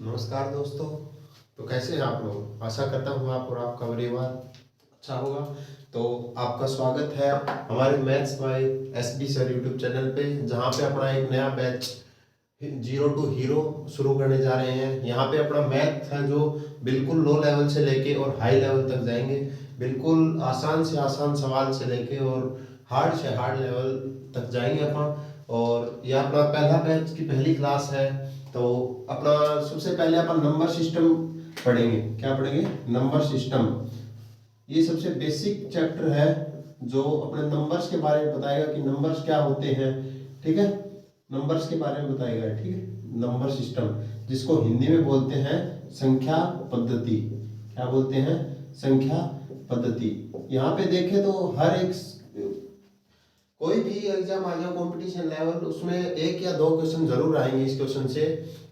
नमस्कार दोस्तों। तो कैसे हैं आप लोग? आशा करता हूँ आप और आपका परिवार अच्छा होगा। तो आपका स्वागत है हमारे maths by SB sir YouTube channel पे, जहाँ पे अपना एक नया बैच जीरो टू हीरो शुरू करने जा रहे हैं। यहाँ पे अपना मैथ है जो बिल्कुल लो लेवल से लेके और हाई लेवल तक जाएंगे। बिल्कुल आसान से आसान सवाल से लेके और हार्ड से हार्ड लेवल तक जाएंगे अपन। और यह अपना पहला बैच की पहली क्लास है। तो अपना सबसे पहले अपन नंबर सिस्टम पढ़ेंगे। क्या पढ़ेंगे? Number system. ये सबसे बेसिक चैप्टर है जो अपने नंबर्स के बारे में बताएगा कि नंबर्स क्या होते हैं। ठीक है, नंबर्स के बारे में बताएगा। ठीक है, नंबर सिस्टम जिसको हिंदी में बोलते हैं संख्या पद्धति। क्या बोलते हैं? संख्या पद्धति। यहाँ पे देखें तो हर एक कोई भी एग्जाम आ जाए कंपटीशन लेवल, उसमें एक या दो क्वेश्चन जरूर आएंगे इस क्वेश्चन से।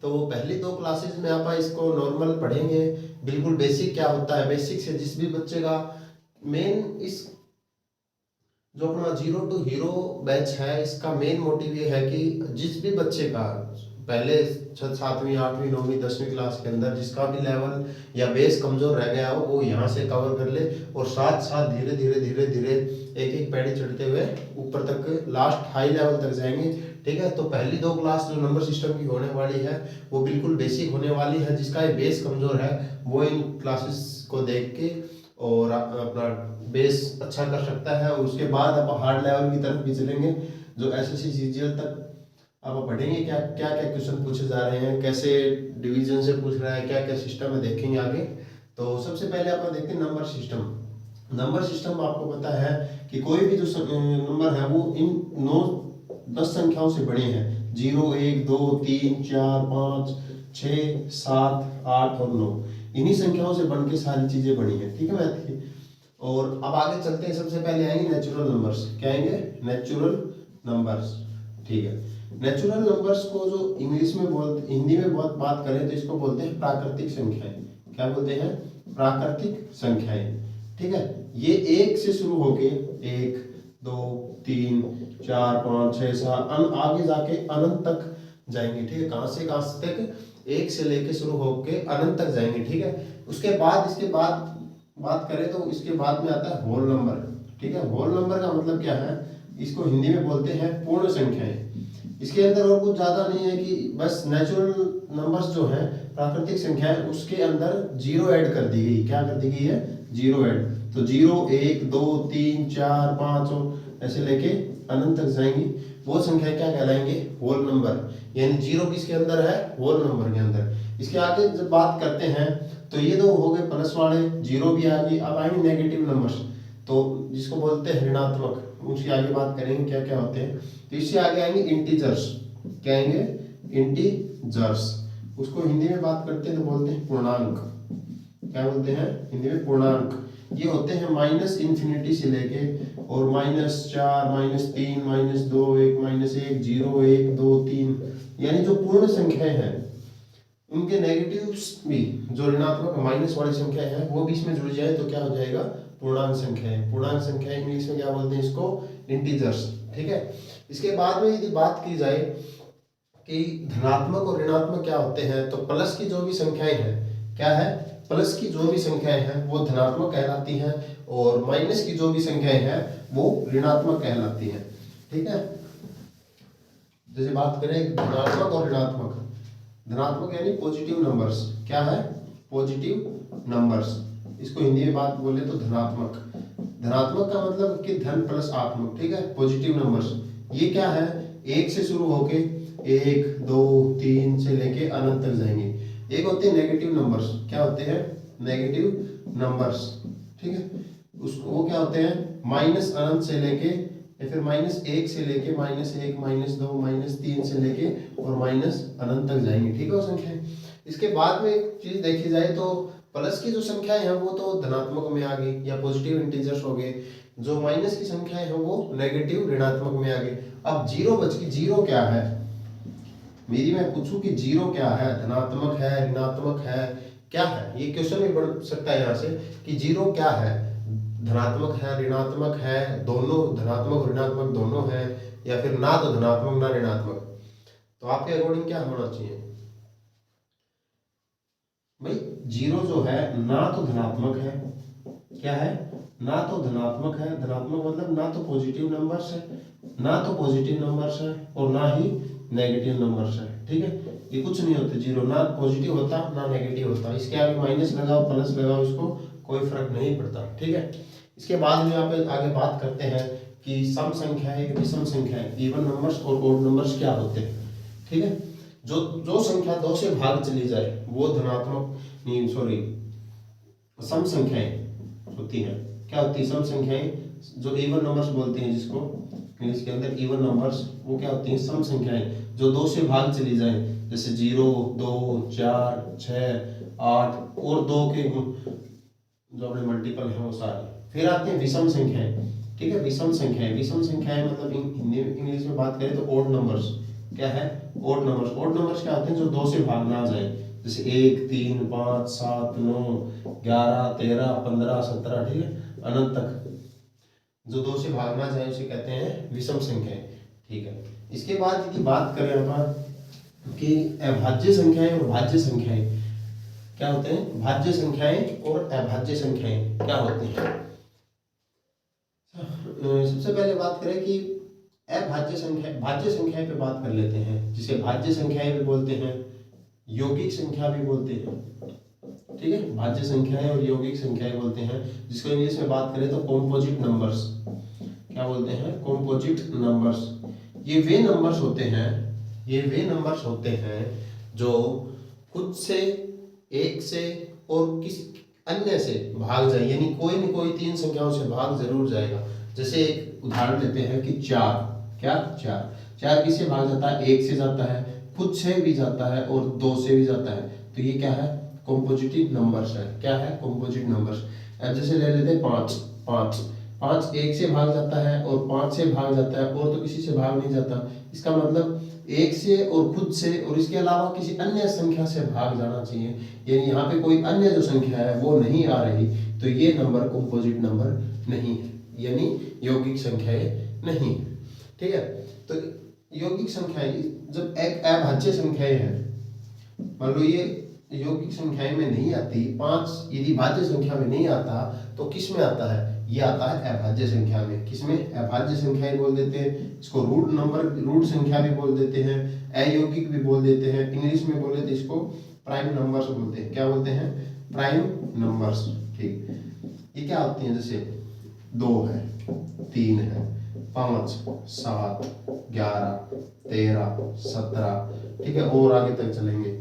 तो वो पहली दो क्लासेस में आप इसको नॉर्मल पढ़ेंगे, बिल्कुल बेसिक क्या होता है। बेसिक से जिस भी बच्चे का मेन इस जो अपना जीरो टू हीरो बैच है, इसका मेन मोटिव ये है कि जिस भी बच्चे का पहले सातवीं आठवीं नौवीं 10वीं क्लास के अंदर जिसका भी लेवल या बेस कमजोर रह गया हो, वो यहाँ से कवर कर ले और साथ साथ धीरे धीरे धीरे धीरे एक एक पैड़ी चढ़ते हुए ऊपर तक लास्ट हाई लेवल तक जाएंगे। ठीक है, तो पहली दो क्लास जो नंबर सिस्टम की होने वाली है वो बिल्कुल बेसिक होने वाली है। जिसका ये बेस कमजोर है वो इन क्लासेस को देख के और अपना बेस अच्छा कर सकता है। और उसके बाद आप हार्ड लेवल की तरफ भी चलेंगे, जो एसएससी सीजीएल तक आप पढ़ेंगे। क्या क्या क्या क्वेश्चन पूछे जा रहे हैं, कैसे डिवीजन से पूछ रहा है, क्या क्या सिस्टम है, देखेंगे आगे। तो सबसे पहले आप देखते हैं नंबर सिस्टम। नंबर सिस्टम आपको पता है कि कोई भी जो नंबर है वो इन 9-10 संख्याओं से बने हैं। 0 1 2 3 4 5 6 7 8 और 9, इन्हीं संख्याओं से बन के सारी चीजें बनी है। ठीक है मैथ की। और अब आगे चलते हैं। सबसे पहले आएंगे नेचुरल नंबर्स। क्या आएंगे? Natural numbers. ठीक है, नेचुरल नंबर्स को जो इंग्लिश में बोलते, हिंदी में बहुत बात करें तो इसको बोलते हैं प्राकृतिक संख्याएं। क्या बोलते हैं? प्राकृतिक संख्याएं। ठीक है, ये एक से शुरू होके 1 2 3 4 5 6 7 आगे जाके अनंत तक जाएंगे। ठीक है, कहां से कहां तक? एक से लेके शुरू होके अनंत तक जाएंगे। ठीक है, उसके बाद इसके बाद बात करें तो इसके बाद में आता है होल नंबर। ठीक है, होल नंबर का मतलब क्या है? इसको हिंदी में बोलते हैं पूर्ण संख्याएं। इसके अंदर और कुछ ज्यादा नहीं है कि बस नेचुरल नंबर्स जो है प्राकृतिक संख्याएं, उसके अंदर जीरो ऐड कर दी गई। क्या कर दी गई है? Zero add. तो 0 1 2 3 4 5 और ऐसे लेके अनंत तक जाएंगी। वो संख्या क्या कहलाएंगे? Whole number. यानी जीरो किसके अंदर है? होल नंबर के अंदर। इसके आगे जब बात करते हैं तो ये तो हो गए प्लस वाले, जीरो भी आ गई। अब आएंगे नेगेटिव नंबर्स, तो जिसको बोलते हैं ऋणात्मक। उसकी आगे बात करेंगे क्या क्या होते हैं। तो इससे आगे आएंगे इंटीजर्स। क्या आएंगे? इंटीजर्स। उसको हिंदी में बात करते हैं तो बोलते हैं पूर्णांक। क्या बोलते हैं हिंदी में? पूर्णांक। ये होते हैं माइनस इंफिनिटी से लेके और -4 -3 -2 1 -1 0 1 2 3, यानी जो पूर्ण संख्याएं हैं उनके नेगेटिव्स भी, जो ऋणात्मक माइनस वाली संख्या है वो भी इसमें जुड़ जाए तो क्या हो जाएगा? पूर्णांक संख्याएं। पूर्णांक संख्याएं इंग्लिश में क्या बोलते हैं? इसको इंटीजर्स। ठीक है, इसके बाद में यदि बात की जाए कि धनात्मक और ऋणात्मक क्या होते हैं, तो प्लस की जो भी संख्याएं हैं, क्या है? प्लस की जो भी संख्याएं हैं वो धनात्मक कहलाती हैं और माइनस की जो भी संख्याएं हैं वो ऋणात्मक कहलाती हैं। ठीक है, जैसे बात करें धनात्मक और ऋणात्मक। धनात्मक यानी पॉजिटिव नंबर्स। क्या है? Positive numbers. इसको हिंदी में बात बोले तो धनात्मक। धनात्मक का मतलब कि धन प्लस आत्मक। ठीक है, पॉजिटिव नंबर्स। ये क्या है? एक से शुरू होके 1 2 3 से लेके अनंत तक जाएंगे। एक होते हैं नेगेटिव नंबर्स। क्या होते हैं? Negative numbers. ठीक है, उसको वो क्या होते हैं? माइनस अनंत से लेके या फिर -1 से लेके -1 -2 -3 से लेके और माइनस अनंत तक जाएंगे। ठीक है, वो संख्याएं। इसके बाद में एक चीज देखी जाए तो प्लस की जो संख्याएं हैं वो तो धनात्मक में आ गई या पॉजिटिव इंटीजर्स हो गए। जो माइनस की संख्याएं हैं वो नेगेटिव ऋणात्मक में आ गई। अब जीरो बच गई। जीरो क्या है? मेरी मैं पूछूं कि जीरो क्या है? धनात्मक है, ऋणात्मक है, क्या है? ये क्वेश्चन भी बन सकता है यहाँ से कि जीरो क्या है? धनात्मक है, ऋणात्मक है, दोनों धनात्मक और ऋणात्मक दोनों है, या फिर ना तो धनात्मक ना ऋणात्मक। तो आपके अकॉर्डिंग क्या होना चाहिए? भाई जीरो जो है ना तो धनात्मक है, क्या है, ना तो धनात्मक है, धनात्मक मतलब ना तो पॉजिटिव नंबर्स है, ना तो पॉजिटिव नंबर्स है और ना ही नेगेटिव नंबर्स है, ठीक है। ये कुछ नहीं होते जीरो, ना पॉजिटिव होता ना नेगेटिव होता, इसके आगे माइनस लगाओ प्लस लगाओ इसको कोई फर्क नहीं पड़ता, ठीक है। इसके बाद में यहाँ पे आगे बात करते हैं कि सम संख्या है विषम संख्या है, इवन नंबर्स और ओड नंबर्स क्या होते हैं, ठीक है। जो जो संख्या दो से भाग चली जाए वो धनात्मक नहीं, सॉरी, सम संख्याएं होती हैं, क्या होती है सम संख्याएं, जो इवन नंबर्स बोलते हैं जिसको इंग्लिश के अंदर इवन नंबर्स, वो क्या होती हैं सम संख्याएं जो दो से भाग चली जाए, जैसे 0, 2, 4, 6, 8 और दो के जो अपने मल्टीपल है वो सारे। फिर आते हैं विषम संख्याएं, ठीक है। विषम संख्याएं, विषम संख्याएं मतलब हिंदी इंग्लिश में बात करें तो ओड नंबर्स, क्या है ओड नंबर्स। ओड नंबर्स क्या होते हैं जो दो से भाग ना जाए, जैसे 1, 3, 5, 7, 9, 11, 13, 15, 17, ठीक है अनंत तक जो दो से भाग ना जाए उसे कहते हैं विषम संख्याएं, ठीक है। इसके बाद यदि बात करें अपन कि अभाज्य संख्याएं और भाज्य संख्याएं क्या होते हैं, भाज्य संख्याएं और अभाज्य संख्याएं क्या होती हैं। सबसे पहले बात करें कि अभाज्य संख्या, भाज्य संख्याएं पे बात कर लेते हैं, जिसे भाज्य संख्याएं भी बोलते हैं, यौगिक संख्या भी बोलते हैं, ठीक है। भाज्य संख्याएं और यौगिक संख्याएं बोलते हैं, जिसको इंग्लिश में बात करें तो कॉम्पोजिट नंबर्स, क्या बोलते हैं कॉम्पोजिट नंबर्स। ये वे नंबर्स होते हैं, ये वे नंबर्स होते हैं जो खुद से, एक से और किसी अन्य से भाग जाए, यानी कोई न कोई तीन संख्याओं से भाग जरूर जाएगा। जैसे एक उदाहरण लेते हैं कि 4, क्या 4 किससे भाग जाता है, एक से जाता है, खुद से भी जाता है और दो से भी जाता है, तो ये क्या है कॉम्पोजिटिव नंबर्स है, क्या है कॉम्पोजिट नंबर्स। अब जैसे ले लेते हैं 5 एक से भाग जाता है और 5 से भाग जाता है और तो किसी से भाग नहीं जाता, इसका मतलब एक से और खुद से और इसके अलावा किसी अन्य संख्या से भाग जाना चाहिए, यानी यहाँ पे कोई अन्य जो संख्या है वो नहीं आ रही, तो ये नंबर कॉम्पोजिट नंबर नहीं है, यानी यौगिक संख्याएं नहीं, ठीक है। तो यौगिक संख्याएं जब एक अभाज्य संख्याएं हैं, मान लो ये यौगिक संख्याएं में नहीं आती, 5 यदि भाज्य संख्या में नहीं आता तो किस में आता है, ये आता है अभाज्य संख्या में। किसमें, अभाज्य संख्याएं बोल देते हैं इसको, रूट नंबर, रूट संख्या भी बोल देते हैं, अयौगिक भी बोल देते हैं, इंग्लिश में बोले तो इसको प्राइम नंबर्स बोलते हैं, क्या बोलते हैं प्राइम नंबर्स, ठीक। ये क्या होती हैं, जैसे 2 है, 3 है, 5, 7, 11, 13, 17, ठीक है और आगे तक चलेंगे।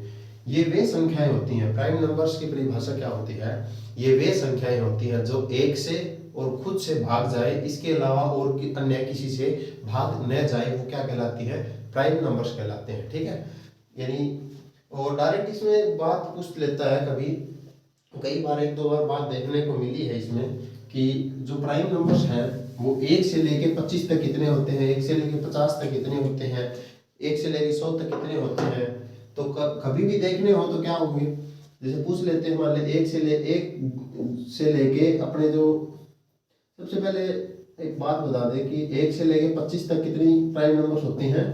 ये वे संख्याएं होती हैं, प्राइम नंबर्स की परिभाषा क्या होती है, ये वे संख्याएं होती हैं जो एक से और खुद से भाग जाए, इसके अलावा और अन्य किसी से भाग न जाए, वो क्या कहलाती है प्राइम नंबर्स कहलाते हैं, ठीक है। यानी और डायरेक्ट इसमें बात पूछ लेता है कभी, कई बार 1-2 बार बात देखने को मिली है इसमें कि जो प्राइम नंबर्स हैं वो 1 से लेके 25 तक कितने होते हैं, 1 से लेके 50 तक कितने होते हैं, 1 से लेके 100 तक कितने होते हैं, तो कभी भी देखने हो तो क्या होंगे, जैसे पूछ लेते हैं, मान ले 1 से लेके अपने जो, सबसे पहले एक बात बता दें कि 1 से लेके 25 तक कितनी प्राइम नंबर्स होती हैं,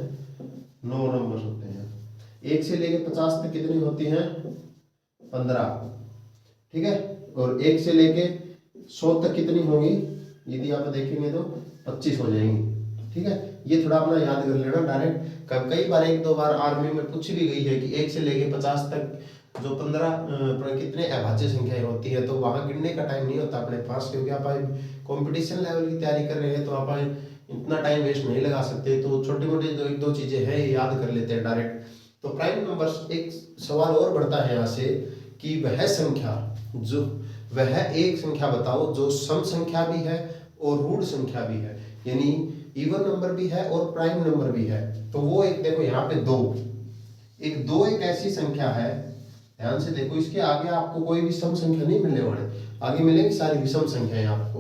9 नंबर्स होते हैं। 1 से लेके 50 तक कितनी होती हैं, 15, ठीक है। और 1 से लेके 100 तक कितनी होगी, यदि आप देखेंगे तो 25 हो जाएंगी, ठीक है। ये थोड़ा अपना याद कर लेना डायरेक्ट, कई बार 1-2 बार आर्मी में पूछ भी गई है कि 1 से लेके 50 तक जो 15 कितने अभाज्य संख्याएं होती है, तो वहां गिनने का टाइम नहीं होता अपने पास, क्योंकि आप कंपटीशन लेवल की तैयारी कर रहे हैं तो आप इतना टाइम वेस्ट नहीं लगा सकते, तो छोटी मोटी जो 1-2 चीजें हैं याद कर लेते हैं डायरेक्ट। तो प्राइम नंबर्स, एक सवाल और बढ़ता है यहाँ से कि वह संख्या, जो वह एक संख्या बताओ जो सम संख्या भी है और ऋण संख्या भी है, यानी इवन नंबर भी है और प्राइम नंबर भी है। तो वो एक देखो यहाँ पे 2 एक ऐसी संख्या है, ध्यान से देखो, इसके आगे आपको कोई भी सम संख्या नहीं मिलने वाले, आगे मिलेंगी सारी विषम संख्याएं आपको।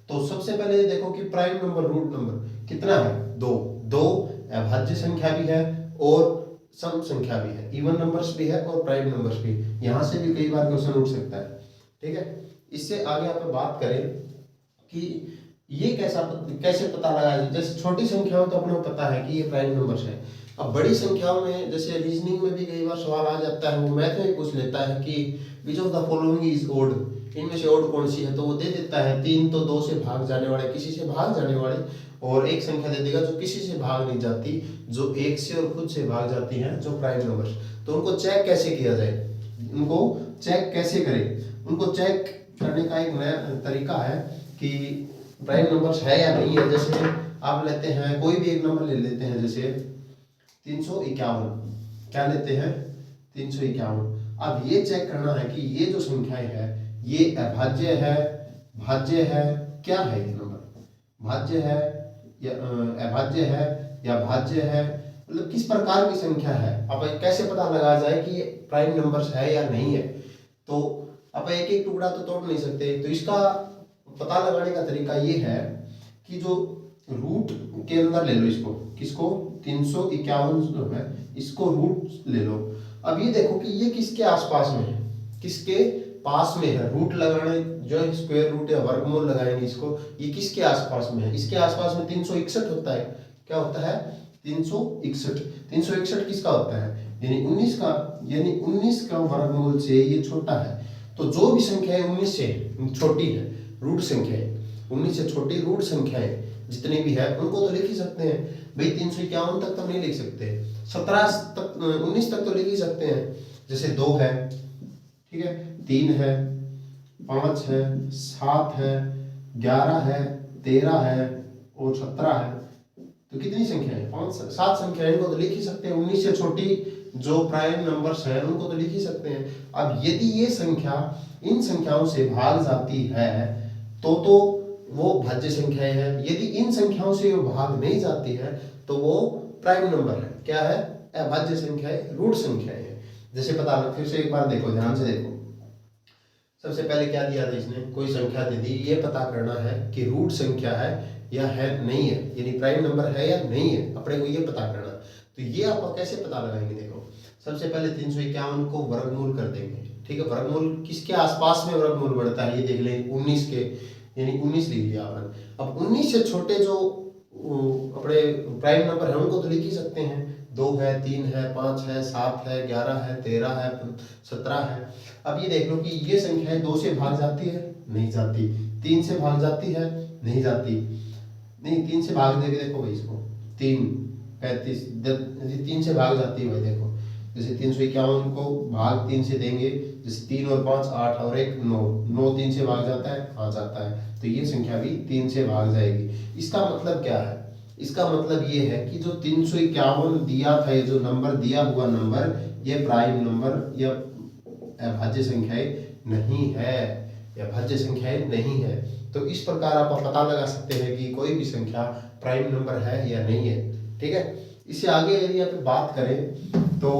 तो सबसे पहले देखो कि प्राइम नंबर, रूट नंबर कितना है, 2 अभाज्य संख्या भी है और सम संख्या भी है, इवन नंबर्स भी है और प्राइम नंबर्स भी। यहाँ से भी कई बार क्वेश्चन उठ सकता है, ठीक है। इससे आगे आप बात करें कि ये कैसे पता लगाया, जैसे छोटी संख्या हो तो अपने को पता है कि ये प्राइम नंबर्स है, अब बड़ी संख्याओं में जैसे रीजनिंग में भी कई बार सवाल आ जाता है, वो मैथ में पूछ लेता है कि which of the following is odd, इनमें से ओड कौन सी है, तो वो दे देता है 3 तो 2 से भाग जाने वाले, किसी से भाग जाने वाले, और एक संख्या दे देगा जो किसी से भाग नहीं जाती, जो 1 से और खुद से भाग जाती हैं, जो प्राइम नंबर। तो उनको चेक कैसे किया जाए, उनको चेक कैसे करें, उनको चेक करने का एक नया तरीका है कि प्राइम नंबर्स है या नहीं है। जैसे आप लेते हैं कोई भी एक नंबर ले लेते हैं, जैसे 351, क्या लेते हैं 351। अब ये चेक करना है कि ये जो संख्याएं है ये अभाज्य है, भाज्य है, क्या है ये नंबर, भाज्य है या अभाज्य है या भाज्य है, मतलब किस प्रकार की संख्या है। अब कैसे पता लगाया जाए कि ये प्राइम नंबर्स है या नहीं है। तो अब एक एक टुकड़ा तो तोड़ नहीं सकते, तो इसका पता लगाने का तरीका ये है कि जो रूट के अंदर ले लो इसको, किसको 351 जो है इसको रूट ले लो। अब ये देखो कि ये किसके आसपास में है, किसके पास में है, रूट लगाने जो स्क्वायर रूट या वर्गमूल लगाएंगे इसको, ये किसके आसपास में है, इसके आसपास में 361 होता है। क्या होता है 361, 361 किसका होता है यानी 19 का, यानी 19 का वर्गमूल से ये छोटा है। तो जो भी संख्या है 19 से छोटी है, रूट संख्या है 19 से छोटी रूट संख्या है जितनी भी है उनको तो लिख ही सकते हैं भाई। 351 तक तो नहीं लिख सकते, 17 तक 19 तक तो लिख ही सकते हैं। जैसे 2 है, ठीक है, 3 है, 5 है, 7 है, 11 है, 13 है और 17 है। तो कितनी संख्या है 5 7 संख्या है, इनको तो लिख ही सकते हैं। 19 से छोटी जो प्राइम नंबर्स हैं उनको तो लिख ही सकते हैं। अब यदि ये संख्या इन संख्याओं से भाग जाती है तो वो भाज्य संख्याएं हैं, यदि इन संख्याओं से वो भाग नहीं जाती है तो वो प्राइम नंबर है, क्या है अभाज्य संख्याएं, रूट संख्याएं हैं। जैसे पता लग, फिर से एक बार देखो, ध्यान से देखो। सबसे पहले क्या दिया था इसने, कोई संख्या दे दी, ये पता करना है कि रूट संख्या है या है नहीं है, यानी प्राइम नंबर है या नहीं है, अपने को ये पता करना। तो ये आप कैसे पता लगाएंगे, देखो सबसे पहले 351 को वर्गमूल कर देंगे, ठीक है। वर्गमूल किसके आसपास में वर्गमूल बढ़ता है ये देख लें, 19 के, यानी 19 लिख लिया अपन। अब 19 से छोटे जो अपने प्राइम नंबर है उनको तो लिख ही सकते हैं, 2 है, 3 है, 5 है, 7 है, 11 है, 13 है, 17 है। अब ये देख लो कि ये संख्याएं 2 से भाग जाती है, नहीं जाती, 3 से भाग जाती है, नहीं जाती, नहीं 3 से भाग देके देखो भाई इसको, 3 35 3 से भाग जाती है भाई, देखो जैसे 351 को भाग 3 से देंगे, जैसे 3 और 5 8 और 1 9, 9 3 से भाग जाता है, हाँ जाता है, तो ये संख्या भी 3 से भाग जाएगी। इसका मतलब क्या है, इसका मतलब ये है कि जो 351 दिया था, ये जो नंबर दिया हुआ नंबर, ये प्राइम नंबर या अभाज्य संख्याएं नहीं है, या भाज्य संख्याएं नहीं है। तो इस प्रकार आप पता लगा सकते हैं कि कोई भी संख्या प्राइम नंबर है या नहीं है, ठीक है। इससे आगे यदि आप बात करें तो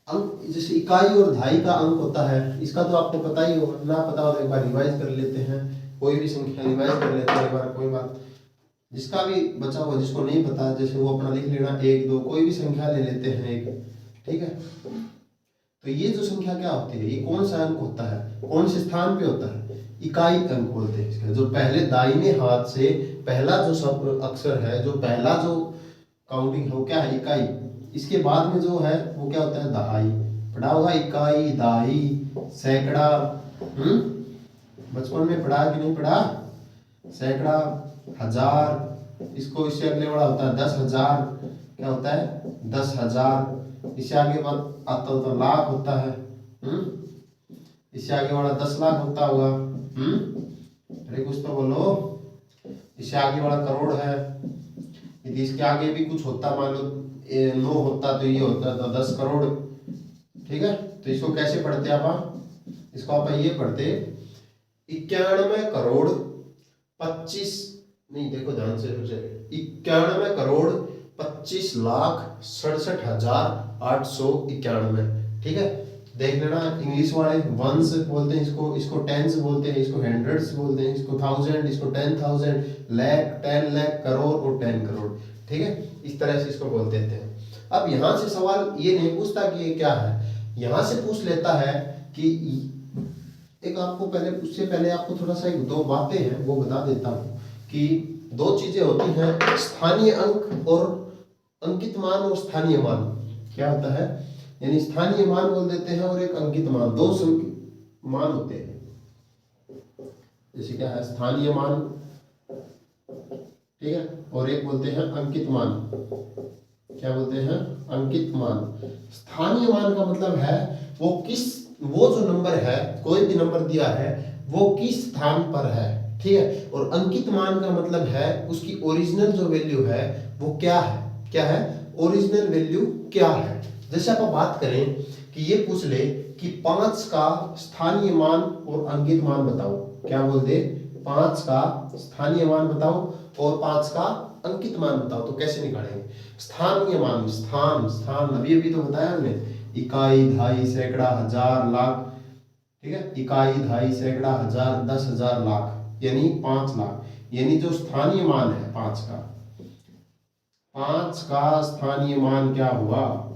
अंक, जैसे इकाई और दहाई का अंक होता है, इसका तो आपको पता ही होगा, ना पता हो तो एक बार रिवाइज कर लेते हैं, कोई भी संख्या रिवाइज कर लेते हैं एक बार, कोई बात, जिसका भी बचा हुआ जिसको नहीं पता जैसे वो अपना लिख लेना, 1 2 कोई भी संख्या ले लेते हैं एक, ठीक है। तो ये जो संख्या क्या होती है, ये कौन सा अंक होता है, कौन से स्थान पे होता है, इकाई अंक बोलते हैं इसका। जो पहले दाहिने हाथ से पहला जो सब अक्षर है, जो पहला जो काउंटिंग है वो क्या है, इकाई। इसके बाद में जो है वो क्या होता है, दहाई। पढ़ा होगा इकाई, दहाई, सैकड़ा, बचपन में पढ़ा कि नहीं पढ़ा, सैकड़ा, हजार, इसको इससे अगले वाला होता है 10,000, क्या होता है 10,000। इससे आगे बाद आता होता लाख होता है, इससे आगे वाला 10 लाख होता होगा, अरे कुछ तो बोलो। इससे आगे वाला करोड़ है, यदि इसके आगे भी कुछ होता, मान लो 9 होता तो ये होता तो 10 करोड़, ठीक है। तो इसको कैसे पढ़ते आप, इसको आप ये पढ़ते 91 करोड़ 25, नहीं देखो ध्यान से, 91 करोड़ 25 लाख 67,891, ठीक है। देख लेना, इंग्लिश वाले वंस बोलते हैं इसको, इसको टेंस बोलते हैं, इसको हंड्रेड्स बोलते हैं, इसको थाउजेंड, इसको 10,000, लाख, 10 लाख, करोड़ और 10 करोड़, ठीक है। इस तरह से इसको बोल देते हैं। अब यहाँ से सवाल ये नहीं पूछता कि ये क्या है, यहाँ से पूछ लेता है कि एक, आपको पहले उससे पहले आपको थोड़ा सा एक 2 बातें हैं वो बता देता हूँ कि 2 चीजें होती हैं, स्थानीय अंक और अंकित मान और स्थानीय मान क्या होता है, यानी स्थानीय मान बोल देते हैं और एक अंकित मान, दो मान होते हैं। जैसे क्या है, स्थानीय मान, ठीक है, और एक बोलते हैं अंकित मान। क्या बोलते हैं, अंकित मान। स्थानीय मान का मतलब है वो जो नंबर है, कोई भी नंबर दिया है वो किस स्थान पर है, ठीक है। और अंकित मान का मतलब है उसकी ओरिजिनल जो वैल्यू है वो क्या है, ओरिजिनल वैल्यू क्या है। जैसे आप बात करें कि ये पूछ ले कि 5 का स्थानीय मान और अंकित मान बताओ, क्या बोल दे, 5 का स्थानीय मान बताओ और 5 का अंकित मान बताओ, तो कैसे निकालेंगे। स्थानीय मान, स्थान अभी तो बताया हमने, इकाई, दहाई, सैकड़ा, हजार, लाख, ठीक है। इकाई, दहाई, सैकड़ा, हजार, 10,000, लाख, यानी 5 लाख। यानी जो स्थानीय मान है 5 का स्थानीय मान क्या हुआ,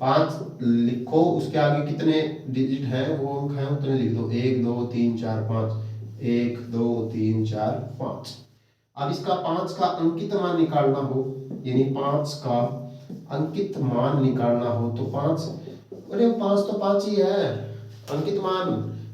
5 लिखो, उसके आगे कितने डिजिट हैं वो अंक हैं उतने लिख दो, 1 2 3 4 5, 1 2 3 4 5। अब इसका 5 का अंकित मान निकालना हो, यानी 5 का अंकित मान निकालना हो तो 5, अरे 5 तो 5 ही है। अंकित मान,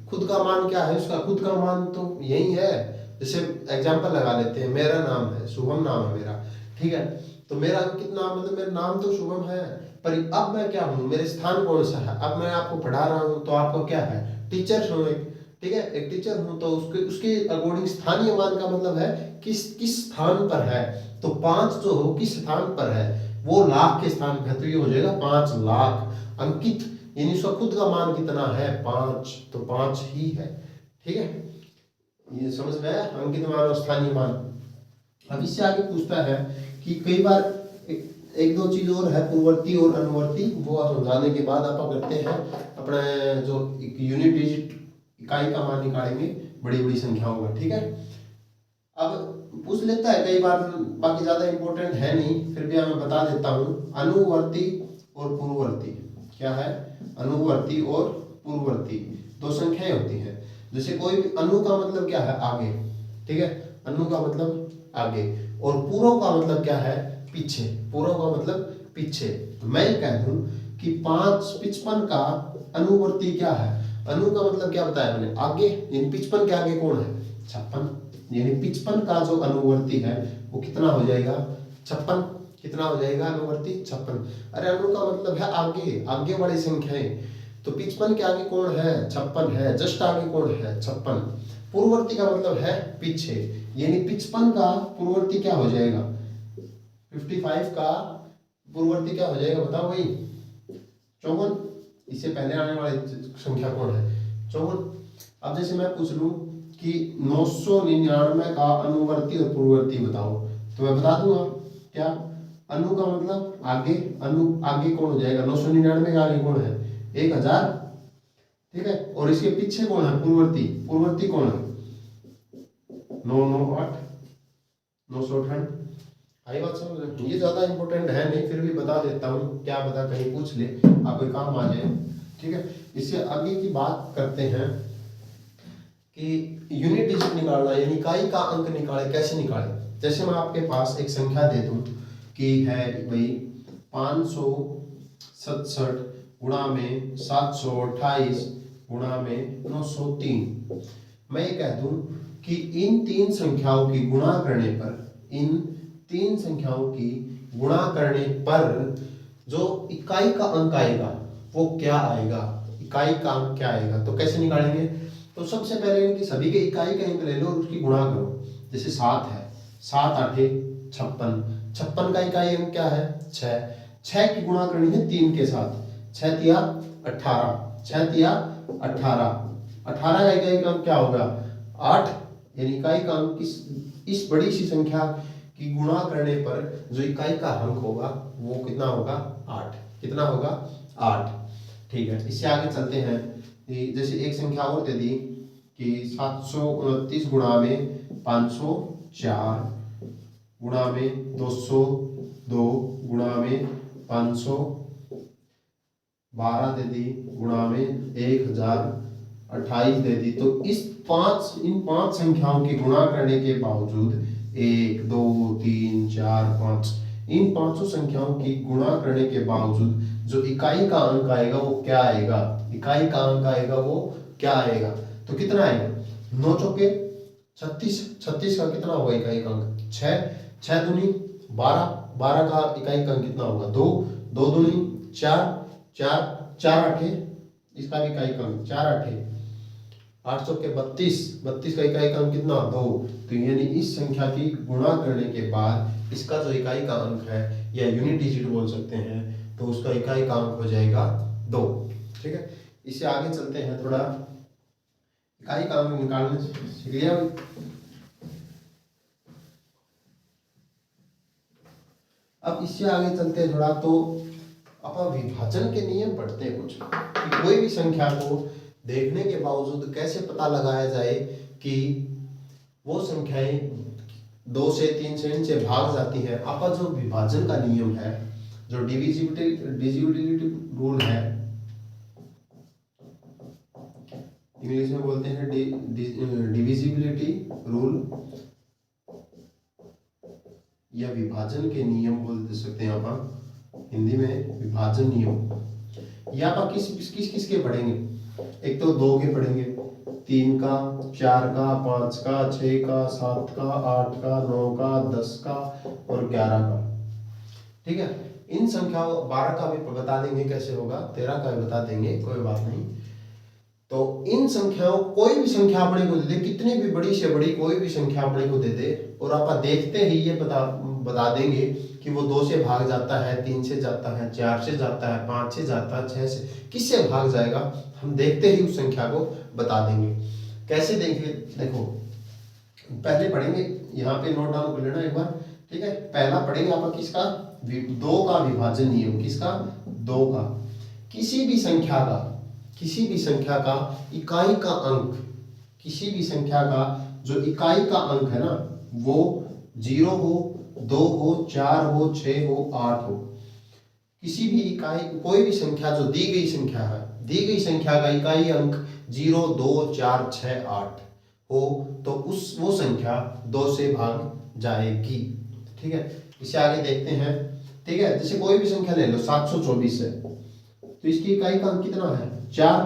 खुद का मान क्या है, उसका खुद का मान तो यही है। जैसे एग्जांपल लगा लेते हैं, मेरा नाम है शुभम, नाम है मेरा, ठीक है। तो मेरा अंकित नाम मतलब मेरा नाम तो शुभम है, पर अब मैं क्या हूँ, मेरे स्थान कौन सा है, अब मैं आपको पढ़ा रहा हूँ तो आपको क्या है, टीचर हूँ एक, ठीक है, एक टीचर हूँ। तो उसके अकॉर्डिंग स्थानीय मान का मतलब है किस स्थान पर है। तो 5 जो हो किस स्थान पर है, वो लाख के स्थान पर है, तो ये हो जाएगा 5 लाख। अंकित यानी उसका खुद का मान कितना है, 5, तो 5 ही है, ठीक है। ये समझ में आया, अंकित मान और स्थानीय मान। अब इससे आगे पूछता है कि कई बार एक दो चीज और है, पूर्ववर्ती और अनुवर्ती, वो समझाने के बाद आप करते हैं अपने जो यूनिट डिजिट इकाई का मान निकालेंगे बड़ी बड़ी संख्याओं का, ठीक है। अब पूछ लेता है कई बार, बाकी ज्यादा इंपॉर्टेंट है नहीं, फिर भी मैं बता देता हूँ। अनुवर्ती और पूर्ववर्ती क्या है, अनुवर्ती और पूर्ववर्ती दो संख्याएं होती हैं। जैसे कोई भी, अनु का मतलब क्या है, आगे, ठीक है, अनु का मतलब आगे, और पूर्व का मतलब क्या है, पीछे, पूर्व का मतलब पीछे। मैं कह दूं कि 55 का अनुवर्ती क्या है, अनु का मतलब क्या बताया मैंने, आगे, यानी 55 के आगे कौन है, 56, यानी 55 का जो अनुवर्ती है वो कितना हो जाएगा, 56। कितना हो जाएगा अनुवर्ती, 56। अरे अनु का मतलब है आगे, आगे वाली संख्याएं, तो 55 के आगे कौन है, 56 है, जस्ट आगे कौन है, 56। पूर्ववर्ती का मतलब है पीछे, यानी 55 का पूर्ववर्ती क्या हो जाएगा, 55 का पूर्ववर्ती क्या हो जाएगा बताओ भाई, 54। इससे पहले आने वाली संख्या कौन है, 54। अब जैसे मैं पूछ लूं कि 999 का अनुवर्ती और पूर्ववर्ती बताओ, तो मैं बता दूंगा क्या, अनु का मतलब आगे, अनु आगे कौन हो जाएगा, 999 का आगे कौन है, 1000, ठीक है, और इसके पीछे कौन है, पूर्ववर्ती, पूर्ववर्ती कौन है, 998, 998। आई बात समझ, ये ज्यादा इंपॉर्टेंट है नहीं, फिर भी बता देता हूँ, क्या पता कहीं पूछ ले आपको काम आ जाए, ठीक है। इससे आगे की बात करते हैं कि यूनिट डिजिट निकालना, यानी इकाई का अंक निकाले, कैसे निकाले। जैसे मैं आपके पास एक संख्या दे दूं कि है भाई 567 गुणा में 728 गुणा में 903, मैं ये कह दूं कि इन तीन संख्याओं की गुणा करने पर, इन तीन संख्याओं की गुणा करने पर जो इकाई का अंक आएगा वो क्या आएगा, इकाई का अंक क्या आएगा। तो कैसे निकालेंगे, तो सबसे पहले इनकी सभी के इकाई का अंक ले लो और उसकी गुणा करो। जैसे 7 है, 7 8 56, 56 का इकाई अंक क्या है, 6, 6 की गुणा करनी है 3 के साथ, 6 तिया 18, 6 तिया 18, 18 का इकाई का अंक क्या होगा, 8, यानी इकाई का अंक इस बड़ी सी संख्या की गुणा करने पर जो इकाई का अंक होगा वो कितना होगा, 8। कितना होगा, 8, ठीक है। इससे आगे चलते हैं, जैसे एक संख्या और दे दी कि 729 गुणा में 504 गुणा में 202 गुणा में 512 दे दी गुणा में 1028 दे दी। तो इन पांच संख्याओं की गुणा करने के बावजूद 1 2 3 4 5 इन पांचों संख्याओं की गुणा करने के बावजूद जो इकाई का अंक आएगा वो क्या आएगा, इकाई का अंक आएगा वो क्या आएगा, तो कितना आएगा 9 चौके 36, 36 का कितना होगा इकाई का अंक 6, 6 दूनी 12, 12 का इकाई का अंक कितना होगा 2, 2 दूनी 4, 4, 4 आठे, इसका भी इकाई का अंक 4 आठे 8 चौके 32, 32 का इकाई का अंक कितना 2, तो यानी इस संख्या की गुणा करने के बाद इसका जो इकाई का अंक है या यूनिट डिजिट बोल सकते हैं, तो उसका इकाई का अंक हो जाएगा 2। ठीक है, इससे आगे चलते हैं, थोड़ा इकाई का अंक निकालने सीख लिया। अब इससे आगे चलते हैं थोड़ा, तो अपन विभाजन के नियम पढ़ते हैं कुछ, कि कोई भी संख्या को देखने के बावजूद कैसे पता लगाया जाए कि वो संख्याएं 2 से 3 से इनसे भाग जाती है। अपन जो विभाजन का नियम है, जो डिविजिबिलिटी रूल है, इंग्लिश में बोलते हैं डिविजिबिलिटी रूल या विभाजन के नियम बोल सकते हैं अपन, हिंदी में विभाजन नियम। यहाँ पर किस के पढ़ेंगे, एक तो 2 के पढ़ेंगे, 3 का, 4 का, 5 का, 6 का, 7 का, 8 का, 9 का, 10 का और 11 का। ठीक है, इन संख्याओं 12 का भी बता देंगे कैसे होगा, 13 का भी बता देंगे, कोई बात नहीं। तो इन संख्याओं, कोई भी संख्या अपने को दे दे, कितनी भी बड़ी से बड़ी कोई भी संख्या अपने को दे दे, और आप देखते ही ये बता देंगे कि वो 2 से भाग जाता है, 3 से जाता है, 4 से जाता है, 5 से जाता है, 6 से, किससे भाग जाएगा, हम देखते ही उस संख्या को बता देंगे। कैसे देंगे, देखो पहले पढ़ेंगे, यहाँ पे नोट डाउन कर लेना एक बार। ठीक है, पहला पढ़ेंगे आप किसका, 2 का विभाजन नियम, किसका 2 का, किसी भी संख्या का इकाई का अंक, किसी भी संख्या का जो इकाई का अंक है ना, वो 0 हो, 2 हो, 4 हो, 6 हो, 8 हो, किसी भी इकाई, कोई भी संख्या जो दी गई संख्या है, दी गई संख्या का इकाई अंक 0, 2, 4, 6, 8 हो, तो वो संख्या 2 से भाग जाएगी। ठीक है, इसे आगे देखते हैं। ठीक है, जैसे कोई भी संख्या ले लो, 724 है, तो इसकी इकाई का अंक कितना है 4,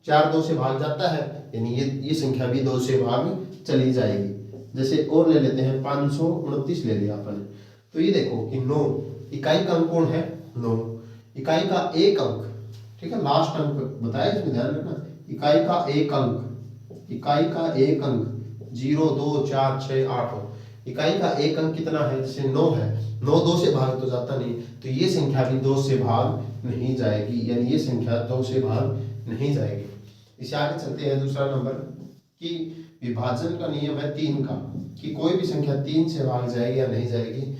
4 2 से भाग जाता है, यानी ये संख्या भी 2 से भाग चली जाएगी। जैसे और ले लेते हैं, 529 ले लिया अपन, तो ये देखो कि 9 इकाई का अंक कौन है 9, इकाई का एक अंक, ठीक है, लास्ट अंक बताया, इसमें ध्यान रखना, इकाई का एक अंक, इकाई का एक अंक 0, 2, 4, 6, 8 हो, इकाई का एक अंक कितना है, जैसे 9 है, 9 2 से भाग तो जाता नहीं, तो ये संख्या भी 2 से भाग नहीं जाएगी, यानी ये संख्या 2 से भाग नहीं जाएगी। इसे आगे चलते हैं, दूसरा नंबर कि विभाजन का नियम है 3 का, कि कोई भी संख्या 3 से भाग जाएगी या नहीं जाएगी,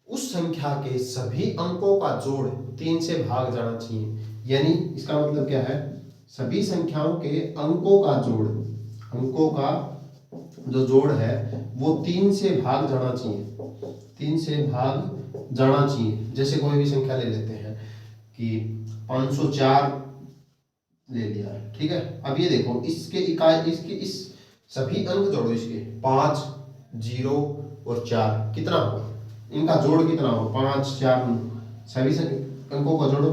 उस संख्या के सभी अंकों का जोड़ 3 से भाग जाना चाहिए। यानी इसका मतलब क्या है, सभी संख्याओं के अंकों का जोड़, अंकों का जो जोड़ है वो 3 से भाग जाना चाहिए, 3 से भाग जाना चाहिए। जैसे कोई भी संख्या ले लेते हैं कि 504 ले लिया है, ठीक है, अब ये देखो इसके इकाई, इसके इस सभी अंक जोड़ो, इसके 5, 0 और 4 कितना होगा, इनका जोड़ कितना होगा 5, 4, सभी अंकों का जोड़ो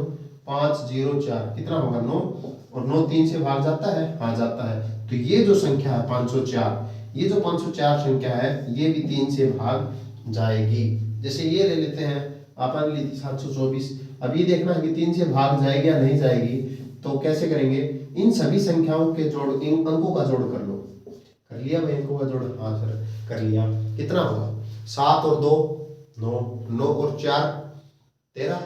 5, 0, 4 कितना होगा 9, और 9 3 से भाग जाता है, हाँ जाता है, तो ये जो संख्या है 504, ये जो 504 संख्या है ये भी 3 से भाग जाएगी। जैसे ये ले लेते हैं, अपन ली थी 724, अब ये देखना है कि 3 से भाग जाएगी या नहीं जाएगी, तो कैसे करेंगे, इन सभी संख्याओं के जोड़, इन अंकों का जोड़ कर लो, कर लिया भाई अंकों का जोड़, हाँ सर कर लिया, कितना होगा 7 और 2 9, 9 और 4 13,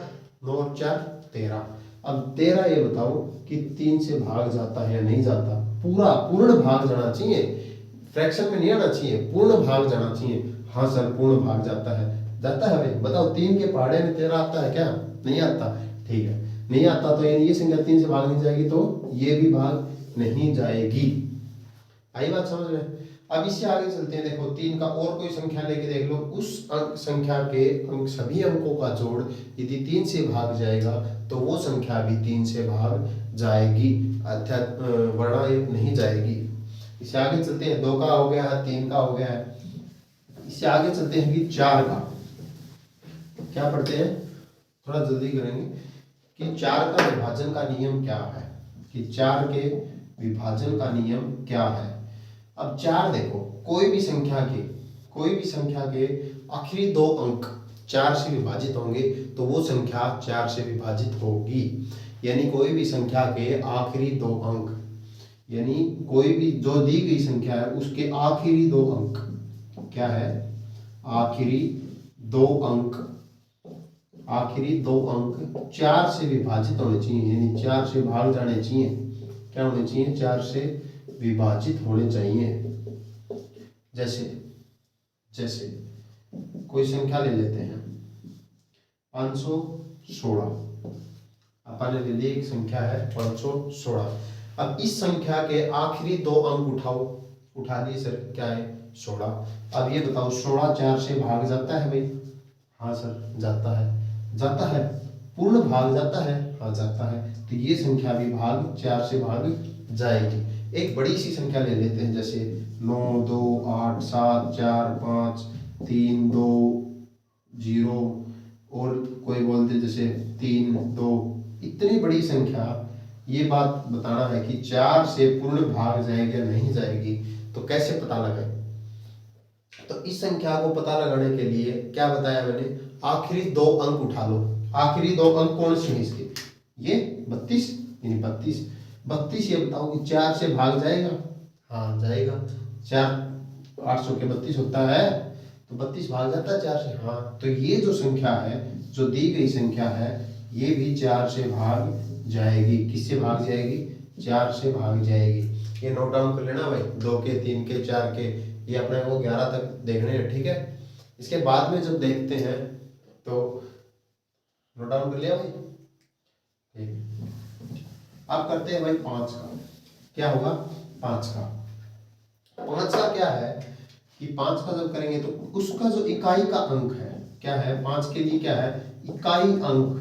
9 और 4 13। अब 13 ये बताओ कि 3 से भाग जाता है या नहीं जाता, पूर्ण भाग जाना चाहिए, फ्रैक्शन में नहीं आना चाहिए, पूर्ण भाग जाना चाहिए, हाँ सर पूर्ण भाग जाता है, जाता है भाई, बताओ 3 के पहाड़े में 13 आता है क्या, नहीं आता, ठीक है नहीं आता, तो ये संख्या 3 से भाग नहीं जाएगी, तो ये भी भाग नहीं जाएगी। आई बात समझ में। अब इससे आगे चलते हैं, देखो 3 का और कोई संख्या लेके देख लो, उस अंक संख्या के अंक सभी अंकों का जोड़ यदि 3 से भाग जाएगा तो वो संख्या भी 3 से भाग जाएगी, अर्थात वर्णा नहीं जाएगी। इससे आगे चलते हैं, 2 का हो गया है, 3 का हो गया है, इससे आगे चलते हैं कि 4 का, क्या पढ़ते हैं, थोड़ा जल्दी करेंगे कि 4 का विभाजन का नियम क्या है, कि 4 के विभाजन का नियम क्या है। अब 4 देखो, कोई भी संख्या के आखिरी 2 अंक 4 से विभाजित होंगे तो वो संख्या 4 से विभाजित होगी। यानी कोई भी संख्या के आखिरी 2 अंक, यानी कोई भी जो दी गई संख्या है उसके आखिरी 2 अंक क्या है, आखिरी 2 अंक 4 से विभाजित होने चाहिए, यानी 4 से भाग जाने चाहिए। क्या होने चाहिए, 4 से विभाजित होने चाहिए। जैसे कोई संख्या ले लेते हैं 516, अपन ने ले ली एक संख्या है 516। अब इस संख्या के आखिरी 2 अंक उठा दिए सर, क्या है 16। अब ये बताओ 16 4 से भाग जाता है भाई, हाँ सर जाता है, पूर्ण भाग जाता है, हाँ जाता है। तो ये संख्या भी 4 से भाग जाएगी। एक बड़ी सी संख्या ले लेते हैं, जैसे 9 2 8 7 4 5 3 2 0, और कोई बोलते जैसे 3 2, इतनी बड़ी संख्या, ये बात बताना है कि 4 से पूर्ण भाग जाएगी या नहीं जाएगी, तो कैसे पता लगाए। तो इस संख्या को पता लगाने के लिए क्या बताया मैंने, आखिरी 2 अंक उठा लो। आखिरी 2 अंक कौन से हैं इसके, ये 32, यानी 32। ये बताओ कि 4 से भाग जाएगा, हाँ जाएगा। 4 800 के 32 होता है, तो 32 भाग जाता है 4 से, हाँ। तो ये जो संख्या है, जो दी गई संख्या है, ये भी 4 से भाग जाएगी। किससे भाग जाएगी, 4 से भाग जाएगी। ये नोट डाउन कर लेना भाई, 2 के 3 के 4 के, ये अपने को 11 तक देखने हैं, ठीक है। इसके बाद में जब देखते हैं तो नोट डाउन कर लिया भाई, ठीक है। अब करते हैं भाई 5 का, क्या होगा 5 का क्या है कि 5 का जब करेंगे तो उसका जो इकाई का अंक है, क्या है 5 के लिए, क्या है इकाई अंक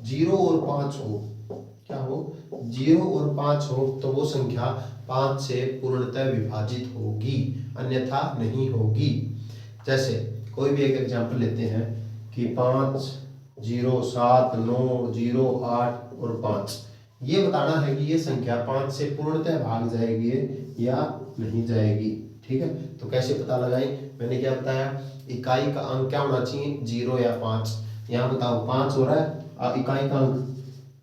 0 और 5 हो, क्या हो 0 और 5 हो, तो वो संख्या 5 से पूर्णतः विभाजित होगी, अन्यथा नहीं होगी। जैसे कोई भी एक एग्जांपल लेते हैं कि 5 0 7 9 0 8 और 5, ये बताना है कि ये संख्या 5 से पूर्णतः भाग जाएगी या नहीं जाएगी, ठीक है। तो कैसे पता लगाएं, मैंने क्या बताया, इकाई का अंक क्या होना चाहिए 0 या 5। यहाँ बताओ 5 हो रहा है, इकाई का अंक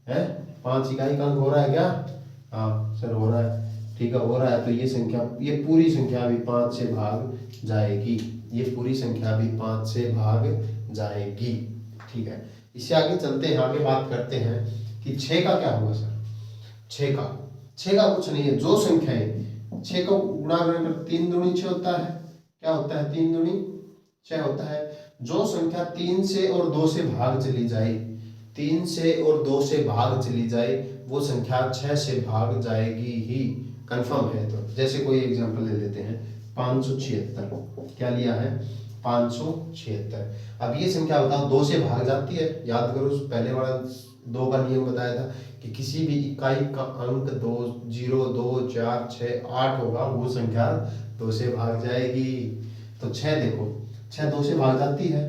है 5, इकाई का अंक हो रहा है क्या, हाँ सर हो रहा है, ठीक है हो रहा है। तो ये संख्या, ये पूरी संख्या भी 5 से भाग जाएगी, ये पूरी संख्या भी 5 से भाग जाएगी, ठीक है। इससे आगे चलते हैं, आगे बात करते हैं कि 6 का क्या होगा सर। 6 का कुछ नहीं है, जो संख्या है 6 को गुणा करने पर 3 दूनी 6 होता है, क्या होता है 3 दूनी 6 होता है। जो संख्या 3 से और 2 से भाग चली जाए, 3 से और 2 से भाग चली जाए, वो संख्या 6 से भाग जाएगी ही, कंफर्म है। तो जैसे कोई एग्जांपल ले लेते हैं 576, क्या लिया है 576। अब ये संख्या बताओ 2 से भाग जाती है, याद करो पहले वाला 2 का नियम बताया था कि किसी भी इकाई का अंक 2 0 2 4 6 8 होगा, वो संख्या 2 से भाग जाएगी। तो 6 देखो, 6 2 से भाग जाती है,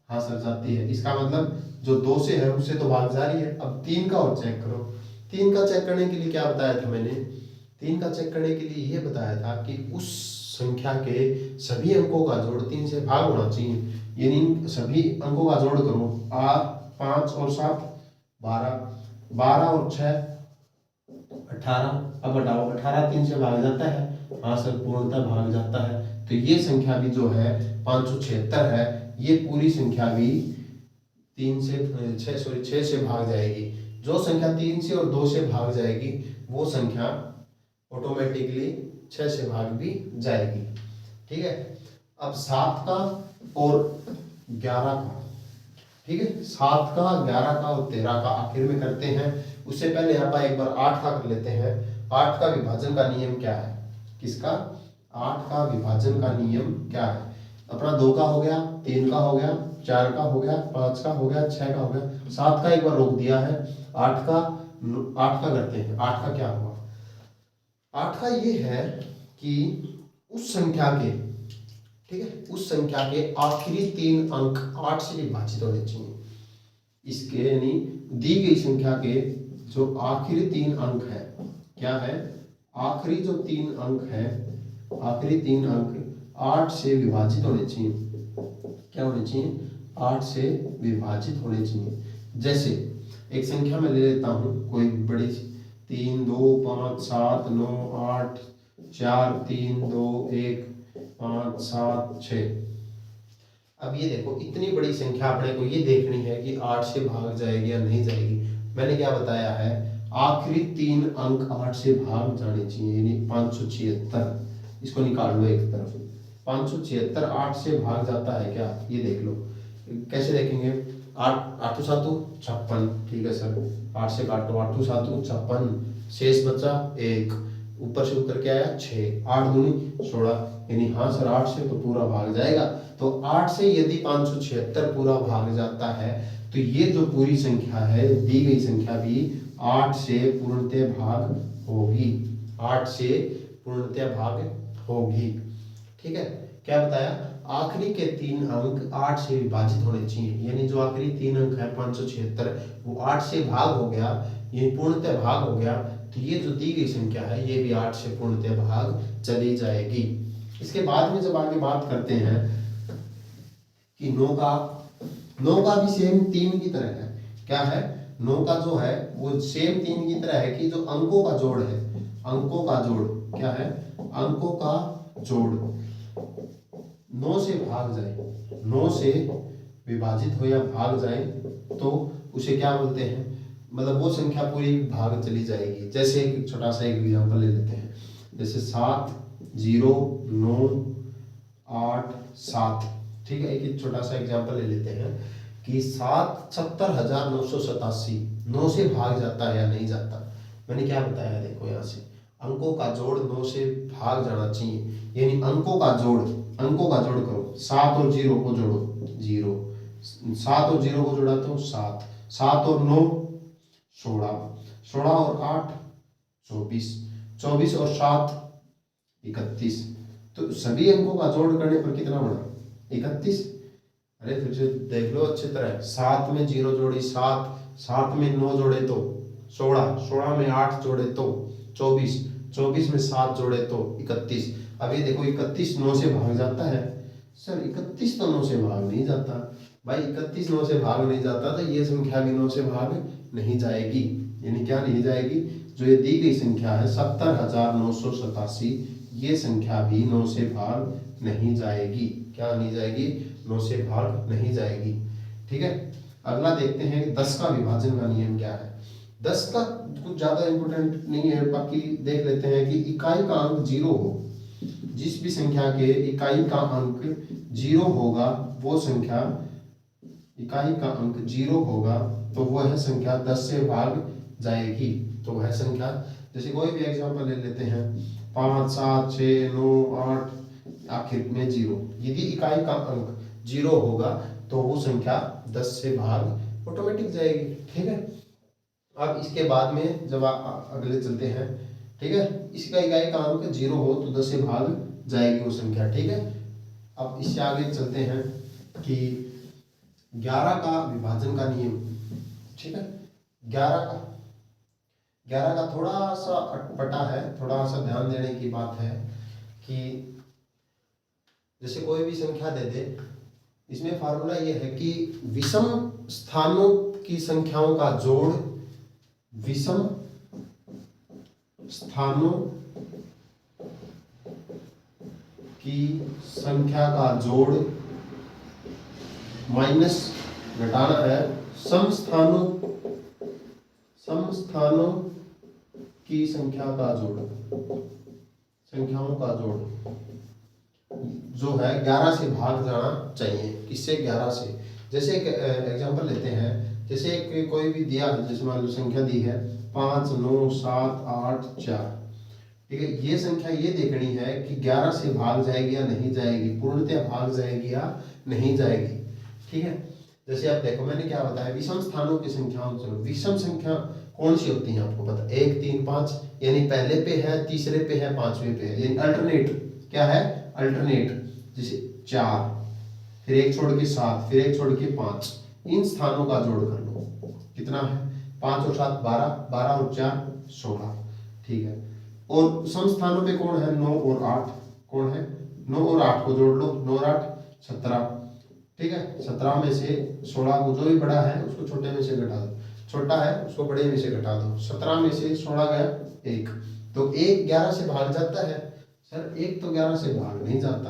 हाँ सर जाती है, इसका मतलब जो 2 से है उससे तो भाग जा रही है। अब 3 का और चेक करो, 3 का चेक करने के लिए क्या बताया था मैंने, 3 का चेक करने के लिए ये बताया था कि उस संख्या के सभी अंकों का जोड़ 3 से भाग होना चाहिए, यानी सभी अंकों का जोड़ करो, 5 और 7 12, 12 और 6 18। अब हटाओ, 18 3 से भाग जाता है, हाँ सर पूर्णतः भाग जाता है। तो ये संख्या भी जो है 576 है, ये पूरी संख्या भी 6 से भाग जाएगी। जो संख्या 3 से और 2 से भाग जाएगी, वो संख्या ऑटोमेटिकली 6 से भाग भी जाएगी, ठीक है। अब 7 का और 11 का, ठीक है, 7 का 11 का और 13 का आखिर में करते हैं। उससे पहले यहाँ पर एक बार 8 का कर लेते हैं। 8 का विभाजन का नियम क्या है, किसका 8 का विभाजन का नियम क्या है, अपना 2 का हो गया, 3 का हो गया, 4 का हो गया, 5 का हो गया, 6 का हो गया, 7 का एक बार रोक दिया है। 8 का करते हैं। 8 का क्या हुआ, 8 का ये है कि उस संख्या के ठीक है, उस संख्या के आखिरी 3 अंक 8 से विभाजित होने चाहिए। इसके यानी दी गई संख्या के जो आखिरी 3 अंक है, क्या है, आखिरी जो 3 अंक है, आखिरी 3 अंक 8 से विभाजित होने चाहिए। क्या होने चाहिए, 8 से विभाजित होने चाहिए। जैसे एक संख्या में ले लेता हूं कोई बड़ी, 3 2 5 7 9 8 4 3 2 1 5 7 6। अब ये देखो, इतनी बड़ी संख्या अपने को ये देखनी है कि 8 से भाग जाएगी या नहीं जाएगी। मैंने क्या बताया है, आखिरी 3 अंक 8 से भाग जाने चाहिए, यानी 576। इसको निकाल लो एक तरफ, 576 8 से भाग जाता है क्या, ये देख लो। कैसे देखेंगे, 8 8 7 56, ठीक है सर, 8 से काटो, 8 7 56, शेष बचा 1, ऊपर से उतर के आया 6, 8 दूनी 16, यानी हाँ सर 8 से तो पूरा भाग जाएगा। तो 8 से यदि 576 पूरा भाग जाता है तो ये जो पूरी संख्या है, दी गई संख्या भी 8 से पूर्णतः भाग होगी, 8 से पूर्णतः भाग होगी। ठीक है, क्या बताया, आखिरी के 3 अंक 8 से विभाजित होने चाहिए, यानी जो आखिरी 3 अंक है 576 वो 8 से भाग हो गया, ये पूर्णतः भाग हो गया, तो ये जो दी गई संख्या है ये भी 8 से पूर्णतः भाग चली जाएगी। इसके बाद में जब आगे बात करते हैं कि 9 का भी सेम 3 की तरह है। क्या है, 9 का जो है वो सेम 3 की तरह है कि जो अंकों का जोड़ है, अंकों का जोड़, क्या है, अंकों का जोड़ 9 से भाग जाए, 9 से विभाजित हो या भाग जाए तो उसे क्या बोलते हैं, मतलब वो संख्या पूरी भाग चली जाएगी। जैसे एक छोटा सा एक एग्जांपल ले लेते हैं, जैसे 7 0 9 8 7, ठीक है, एक छोटा सा एग्जांपल ले लेते हैं कि 7,70,987 9 से भाग जाता है या नहीं जाता। मैंने क्या बताया, देखो यहाँ से अंकों का जोड़ 9 से भाग जाना चाहिए, यानी अंकों का जोड़ करो, 7 और 0 को जोड़ो, 0, 7 और 0 को जोड़ा तो 7, 7 और 9 16, 16 और 8 24, 24 और 7 31। तो सभी अंकों का जोड़ करने पर कितना बना, 31। अरे फिर से देख लो अच्छी तरह, 7 में 0 जोड़ी 7, 7 में 9 जोड़े तो 16, 16 में 8 जोड़े तो 24, 24 में 7 जोड़े तो 31। अब ये देखो 31 9 से भाग जाता है, सर 31 तो 9 से भाग नहीं जाता भाई, 31 9 से भाग नहीं जाता, तो ये संख्या भी 9 से भाग नहीं जाएगी। यानी क्या नहीं जाएगी, जो ये दी गई संख्या है 70,987, ये संख्या भी 9 से भाग नहीं जाएगी। क्या नहीं जाएगी, 9 से भाग नहीं जाएगी। ठीक है, अगला देखते हैं 10 का विभाजन का नियम क्या है। 10 का कुछ ज्यादा इंपोर्टेंट नहीं है, बाकी देख लेते हैं कि इकाई का अंक 0 हो, जिस भी संख्या के इकाई का अंक 0 होगा वो संख्या, इकाई का अंक 0 होगा तो वह संख्या 10 से भाग जाएगी। तो वह संख्या, जैसे कोई भी एग्जांपल ले लेते हैं, 5 7 6 9 8, आखिर में 0, यदि इकाई का अंक 0 होगा तो वो संख्या 10 से भाग ऑटोमेटिक जाएगी। ठीक है, अब इसके बाद में जब अगले चलते हैं, ठीक है, इसका इकाई का अंक 0 हो तो 10 से भाग जाएगी वो संख्या। ठीक है, अब इससे आगे चलते हैं कि 11 का विभाजन का नियम। ठीक है, 11 का थोड़ा सा अटपटा है, थोड़ा सा ध्यान देने की बात है कि जैसे कोई भी संख्या दे दे, इसमें फार्मूला ये है कि विषम स्थानों की संख्याओं का जोड़, विषम स्थानों की संख्या का जोड़ माइनस घटाना है सम स्थानों की संख्या का जोड़, संख्याओं का जोड़ जो है 11 से भाग जाना चाहिए। किससे, 11 से। जैसे एक एग्जांपल लेते हैं, जैसे एक कोई भी दिया है, जैसे मान लो संख्या दी है 5 9 7 8 4, ठीक है, ये संख्या ये देखनी है कि 11 से भाग जाएगी या नहीं जाएगी, पूर्णतः भाग जाएगी या नहीं जाएगी। ठीक है, जैसे आप देखो मैंने क्या बताया, विषम स्थानों की संख्याओं से, विषम संख्या कौन सी होती है आपको पता, 1 3 5, यानी पहले पे है, तीसरे पे है, पांचवें पे है, यानी अल्टरनेट। क्या है, अल्टरनेट। जैसे 4, फिर 1 छोड़ के 7, फिर 1 छोड़ के 5, इन स्थानों का जोड़ कर लो। कितना है? 5 और 7 12, 12 और 4 16। ठीक है, और सम स्थानों पे कौन है? 9 और 8। कौन है? 9 और 8 को जोड़ लो, 9 और 8 17। ठीक है, 17 में से 16 को, जो भी बड़ा है उसको छोटे में से घटा दो, छोटा है उसको बड़े में से घटा दो। 17 में से 16 गया 1, तो 1 11 से भाग जाता है। सर 1 तो 11 से भाग नहीं जाता,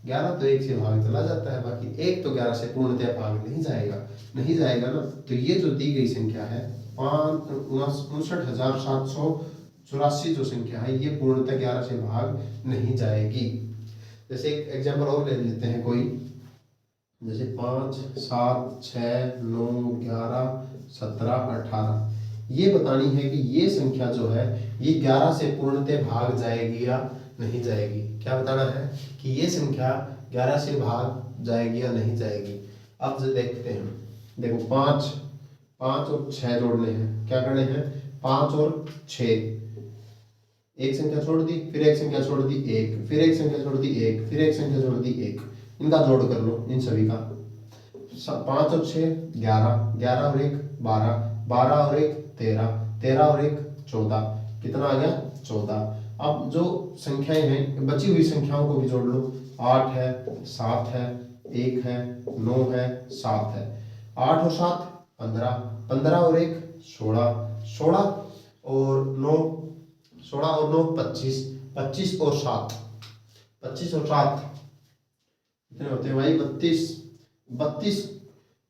11 तो 1 से भाग चला जाता है, बाकी 1 तो 11 से पूर्णतः भाग नहीं जाएगा, नहीं जाएगा ना। तो ये जो दी गई संख्या है 59,784 जो संख्या है, ये पूर्णतः 11 से भाग नहीं जाएगी। जैसे एक एग्जाम्पल और ले लेते हैं कोई, जैसे 5 7 6 9 11 17 18। ये बतानी है कि ये संख्या जो है ये 11 से पूर्णतः भाग जाएगी या नहीं जाएगी। क्या बताना है कि ये संख्या 11 से भाग जाएगी या नहीं जाएगी। अब जो देखते हैं, देखो 5 और 6 जोड़ने हैं, क्या करने हैं? 5 और 6, एक संख्या छोड़ दी, फिर एक संख्या छोड़ दी 1, फिर एक संख्या छोड़ दी 1, फिर एक संख्या छोड़ दी 1, इनका जोड़ कर लो, इन सभी का। 5 और 6 11, 11 और 1 12, 12 और 1 13, 13 और 1 14, कितना आ गया? 14। अब जो संख्याएं हैं, बची हुई संख्याओं को भी जोड़ लो। 8 है, 7 है, 1 है, 9 है, 7 है। 8 और 7 15, 15 और 1 16, 16 और 9 16 और 9 25, 25 और 7 25 और 7 कितने होते हैं भाई? 32। 32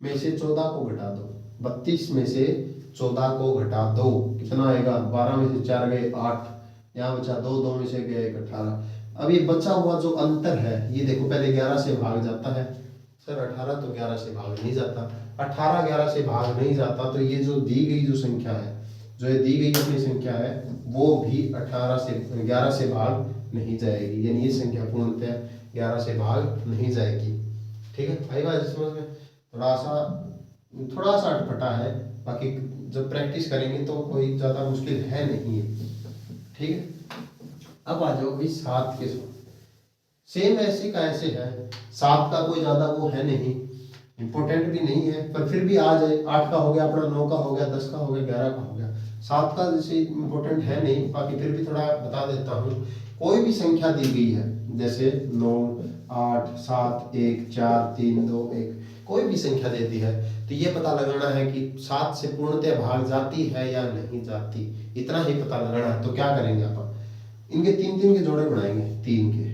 में से 14 को घटा दो, 32 में से 14 को घटा दो, कितना आएगा? 12 में से 4 गए 8, यहाँ बचा 2, 2 में से गए 1 18। अब ये बचा हुआ जो अंतर है, ये देखो पहले 11 से भाग जाता है। सर 18 तो 11 से भाग नहीं जाता, 18 11 से भाग नहीं जाता, तो ये जो दी गई जो संख्या है, जो ये दी गई अपनी संख्या है, वो भी 18 से 11 से भाग नहीं जाएगी, यानी ये संख्या पूर्णतः 11 से भाग नहीं जाएगी। ठीक है भाई, बात समझ में? थोड़ा सा अटपटा है, बाकी जब प्रैक्टिस करेंगे तो कोई ज़्यादा मुश्किल है नहीं है। ठीक है, अब आ जाओ भाई 7 के साथ। सेम ऐसे का ऐसे है, 7 का कोई ज़्यादा वो है नहीं, इम्पोर्टेंट भी नहीं है, पर फिर भी आ जाए। 8 का हो गया अपना, 9 का हो गया, 10 का हो गया, 11 का हो गया। 7 का जैसे इम्पोर्टेंट है नहीं, बाकी फिर भी थोड़ा बता देता हूँ। कोई भी संख्या दी गई है, जैसे 9 8 7 1 4 3 2 1, कोई भी संख्या देती है, तो ये पता लगाना है कि 7 से पूर्णतः भाग जाती है या नहीं जाती, इतना ही पता लगाना है। तो क्या करेंगे आप? इनके 3 के जोड़े बनाएंगे, 3 के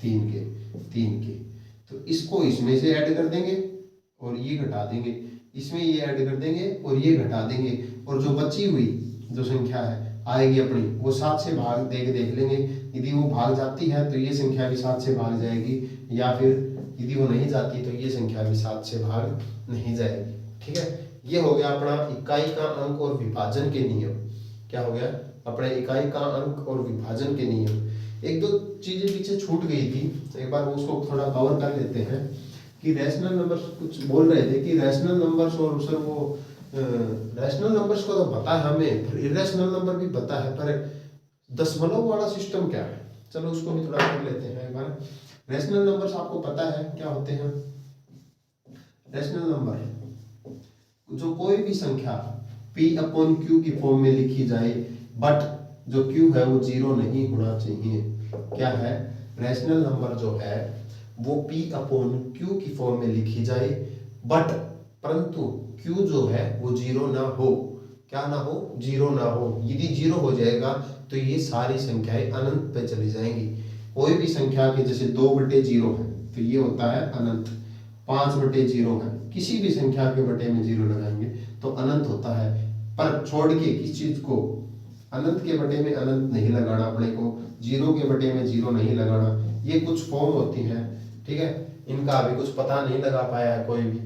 3 के, तो इसको इसमें से ऐड कर देंगे और ये घटा देंगे, इसमें ये ऐड कर देंगे और ये घटा देंगे, और जो बची हुई जो संख्या है आएगी अपनी, वो 7 से भाग देख लेंगे। यदि वो भाग जाती है तो ये संख्या भी 7 से भाग जाएगी, या फिर यदि वो नहीं जाती तो ये संख्या भी 7 से भाग नहीं जाएगी। ठीक है, ये हो गया अपना इकाई का अंक और विभाजन के नियम। क्या हो गया? अपने इकाई का अंक और विभाजन के नियम। एक दो चीजें पीछे छूट गई थी, एक बार उसको थोड़ा कवर कर लेते हैं। कि रैशनल नंबर्स, कुछ बोल रहे थे कि रैशनल नंबर्स, और सर वो रैशनल नंबर्स को तो पता है हमें, पर इरेशनल नंबर भी पता है, पर दशमलव वाला सिस्टम क्या है, चलो उसको भी थोड़ा कर लेते हैं एक बार। रैशनल नंबर्स आपको पता है क्या होते हैं? रैशनल नंबर जो कोई भी संख्या P/Q की फॉर्म में लिखी जाए, बट जो Q है वो 0 नहीं होना चाहिए। क्या है? रैशनल नंबर जो है वो P/Q की फॉर्म में लिखी जाए, बट परंतु Q जो है वो 0 ना हो। क्या ना हो? 0 ना हो। यदि 0 हो जाएगा तो ये सारी संख्याएं अनंत पे चली जाएंगी। कोई भी संख्या के जैसे 2/0 है तो ये होता है अनंत। 5/0 है, किसी भी संख्या के बटे में 0 लगाएंगे तो अनंत होता है। पर छोड़ के किस चीज को? अनंत के बटे में अनंत नहीं लगाना अपने को, 0 के बटे में 0 नहीं लगाना। ये कुछ फॉर्म होती है, ठीक है, इनका अभी कुछ पता नहीं लगा पाया है कोई भी।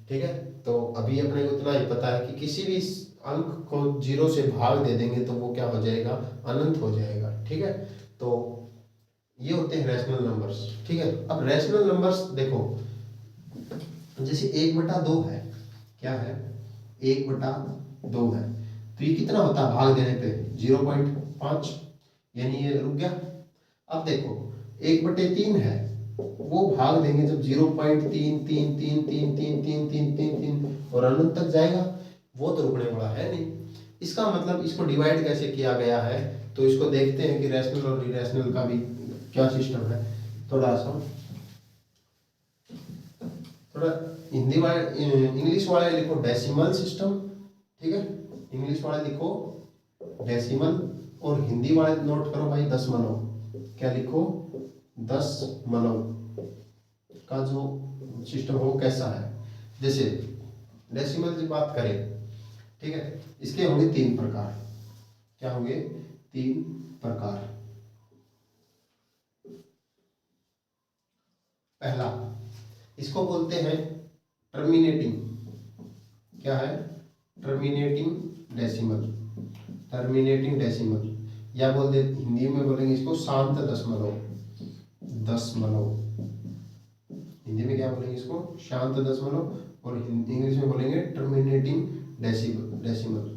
ठीक है, तो अभी अपने को इतना ही पता है कि किसी भी अंक को 0 से भाग दे देंगे तो वो क्या हो जाएगा? अनंत हो जाएगा। ठीक है, तो ये होते हैं रैशनल नंबर्स। ठीक है, अब रैशनल नंबर्स देखो, जैसे 1/2 है, क्या है? 1/2 है, तो ये कितना होता है भाग देने पे? 0.5, यानी ये रुक गया। अब देखो 1/3 है, वो भाग देंगे जब 0.33333333 और अनंत तक जाएगा, वो तो रुकने वाला है नहीं। इसका मतलब इसको डिवाइड कैसे किया गया है, तो इसको देखते हैं कि रैशनल और इरेशनल का भी क्या सिस्टम है। थोड़ा हिंदी वाले इंग्लिश वाले लिखो डेसिमल सिस्टम, ठीक है, इंग्लिश वाले लिखो डेसिमल, और हिंदी वाले नोट करो भाई दशमलव। क्या लिखो? दशमलव का जो सिस्टम हो कैसा है। जैसे डेसिमल की बात करें, ठीक है, इसके होंगे 3 प्रकार। क्या होंगे? 3 प्रकार। पहला, इसको बोलते हैं टर्मिनेटिंग। क्या है? Terminating decimal. टर्मिनेटिंग डेसिमल, या बोल दे हिंदी में बोलेंगे इसको शांत दशमलव। दशमलव हिंदी में क्या बोलेंगे इसको? शांत दशमलव, और इंग्लिश में बोलेंगे टर्मिनेटिंग डेसिमल।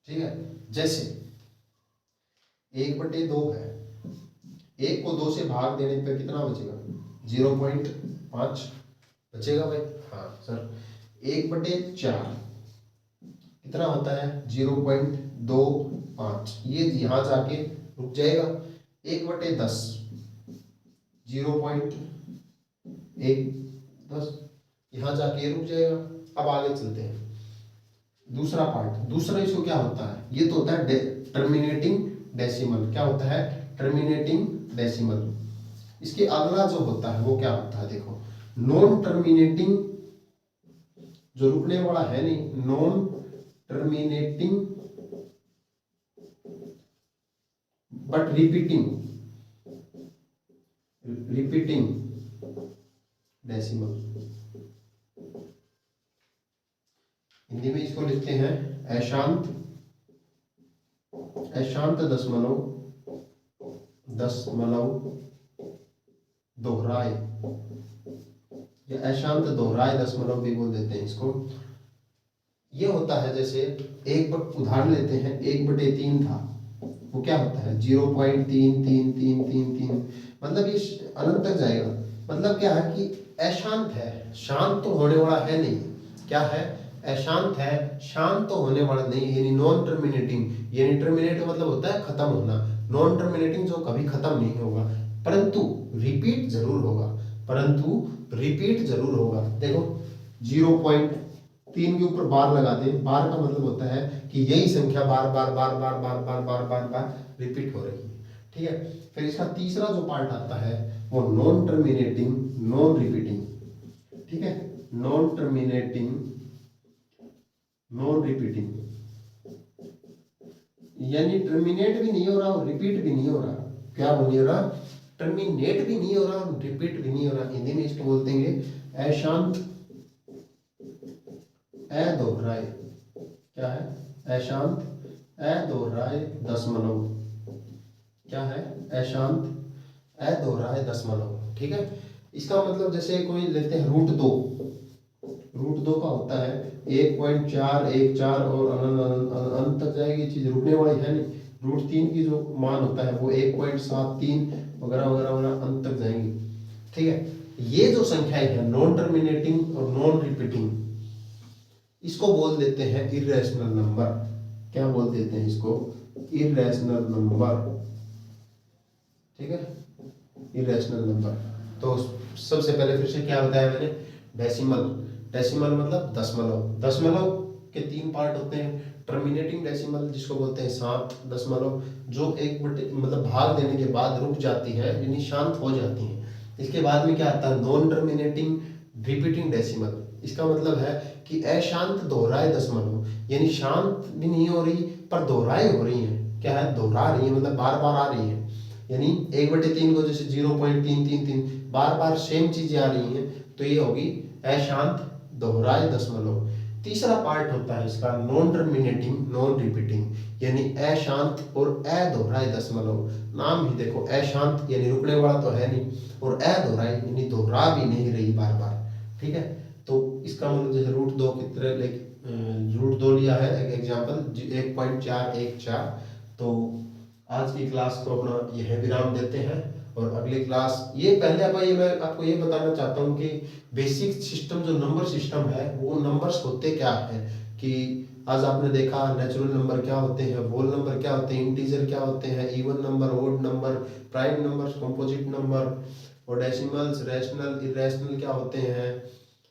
ठीक है, जैसे 1/2 है, 1 को 2 से भाग देने पर कितना बचेगा? 0.5 बचेगा भाई। हाँ सर, 1/4 कितना होता है? 0.25। ये यहाँ जाके रुक जाएगा। 1/10 0.110 यहाँ जाके रुक जाएगा। अब आगे चलते हैं, दूसरा पार्ट। दूसरा इसको क्या होता है? ये तो होता है टर्मिनेटिंग डेसिमल। क्या होता है? Terminating decimal. इसके अगला जो होता है वो क्या होता है? देखो, नॉन टर्मिनेटिंग, जो रुकने वाला है नहीं, non terminating but repeating decimal. Hindi में इसको लिखते हैं अशांत दशमलव दोहराए, या अशांत दोहराए दशमलव भी बोल देते हैं इसको। ये होता है जैसे उदाहरण लेते हैं, 1/3 था, वो क्या होता है? 0.3333, मतलब ये अनंत तक जाएगा। मतलब क्या है कि अशांत है, शांत तो होने वाला है नहीं। क्या है? अशांत है, शांत तो होने वाला नहीं, यानी नॉन टर्मिनेटिंग। यानी टर्मिनेट मतलब होता है खत्म होना, नॉन टर्मिनेटिंग जो कभी खत्म नहीं होगा, परंतु रिपीट जरूर होगा। देखो 0.3 के ऊपर बार लगा दे, बार का मतलब होता है कि यही संख्या बार बार बार बार बार बार बार बार बार रिपीट हो रही है। ठीक है, फिर इसका तीसरा जो पार्ट आता है वो नॉन टर्मिनेटिंग नॉन रिपीटिंग। ठीक है, नॉन टर्मिनेटिंग नॉन रिपीटिंग, यानी टर्मिनेट भी नहीं हो रहा और रिपीट भी नहीं हो रहा। क्या नहीं हो रहा? टर्मिनेट भी नहीं हो रहा और रिपीट भी नहीं हो रहा। हिंदी में इसको बोलते हैं अशांत अदोहराए। क्या है? अशांत अदोहराए दशमलव। क्या है? अशांत अदोहराए दशमलव। ठीक है, इसका मतलब जैसे कोई लेते हैं √2 का होता है 1.414 और अनंत तक जाएगी चीज, रुकने वाली है नहीं। √3 की जो मान होता है वो 1.73 वगैरह वगैरह वगैरह अंत तक जाएंगी। ठीक है, ये जो संख्याएं है नॉन टर्मिनेटिंग और नॉन रिपीटिंग, इसको बोल देते हैं इर्रेशनल नंबर। क्या बोल देते हैं इसको? Irrational number. ठीक है, इर्रेशनल नंबर। तो सबसे पहले फिर से क्या बताया मैंने? डेसिमल मतलब दशमलव के 3 पार्ट होते हैं। टर्मिनेटिंग डेसिमल जिसको बोलते हैं शांत दशमलव, जो मतलब भाग देने के बाद रुक जाती है, यानी शांत हो जाती है। इसके बाद में क्या आता है? Non terminating repeating decimal. इसका मतलब है कि अशांत दोहराए दशमलव, यानी शांत भी नहीं हो रही पर दोहराए हो रही है। क्या है? दोहरा रही है, मतलब बार बार आ रही है। यानी 1/3 को जैसे 0.333 बार बार सेम चीजें आ रही हैं, तो ये होगी अशांत दोहराए दशमलव। तीसरा पार्ट होता है इसका नॉन टर्मिनेटिंग नॉन रिपीटिंग, यानी अशांत और अदोहराए दशमलव। नाम ही देखो, अशांत यानी रुकने वाला तो है नहीं, और अदोहराए यानी दोहरा भी नहीं रही बार बार। ठीक है, तो इसका मतलब जैसे √2 की तरह √2 लिया है एक एग्जाम्पल 1.414। तो आज की क्लास को अपना यह विराम देते हैं और अगली क्लास ये पहले अब ये मैं आपको ये बताना चाहता हूँ कि बेसिक सिस्टम जो नंबर सिस्टम है वो नंबर्स होते क्या है, कि आज आपने देखा नेचुरल नंबर क्या होते हैं, होल नंबर क्या होते हैं, इंटीजर क्या होते हैं, even number, odd number, prime number, composite number, और डेसिमल्स, रैशनल, इरेशनल क्या होते हैं।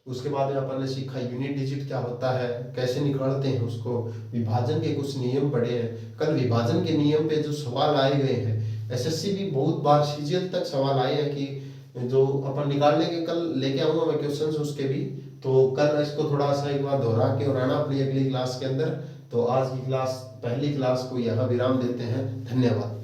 उसके बाद में अपन ने सीखा यूनिट डिजिट क्या होता है, कैसे निकालते हैं उसको, विभाजन के कुछ नियम पढ़े हैं। कल विभाजन के नियम पे जो सवाल आए गए हैं, एसएससी भी बहुत बार सीजीएल तक सवाल आए हैं कि जो अपन निकालने के कल लेके आऊंगा मैं क्वेश्चंस उसके भी, तो कल इसको थोड़ा सा एक बार दोहरा के और आना अपनी अगली क्लास के अंदर। तो आज की क्लास, पहली क्लास को यहाँ विराम देते हैं। धन्यवाद।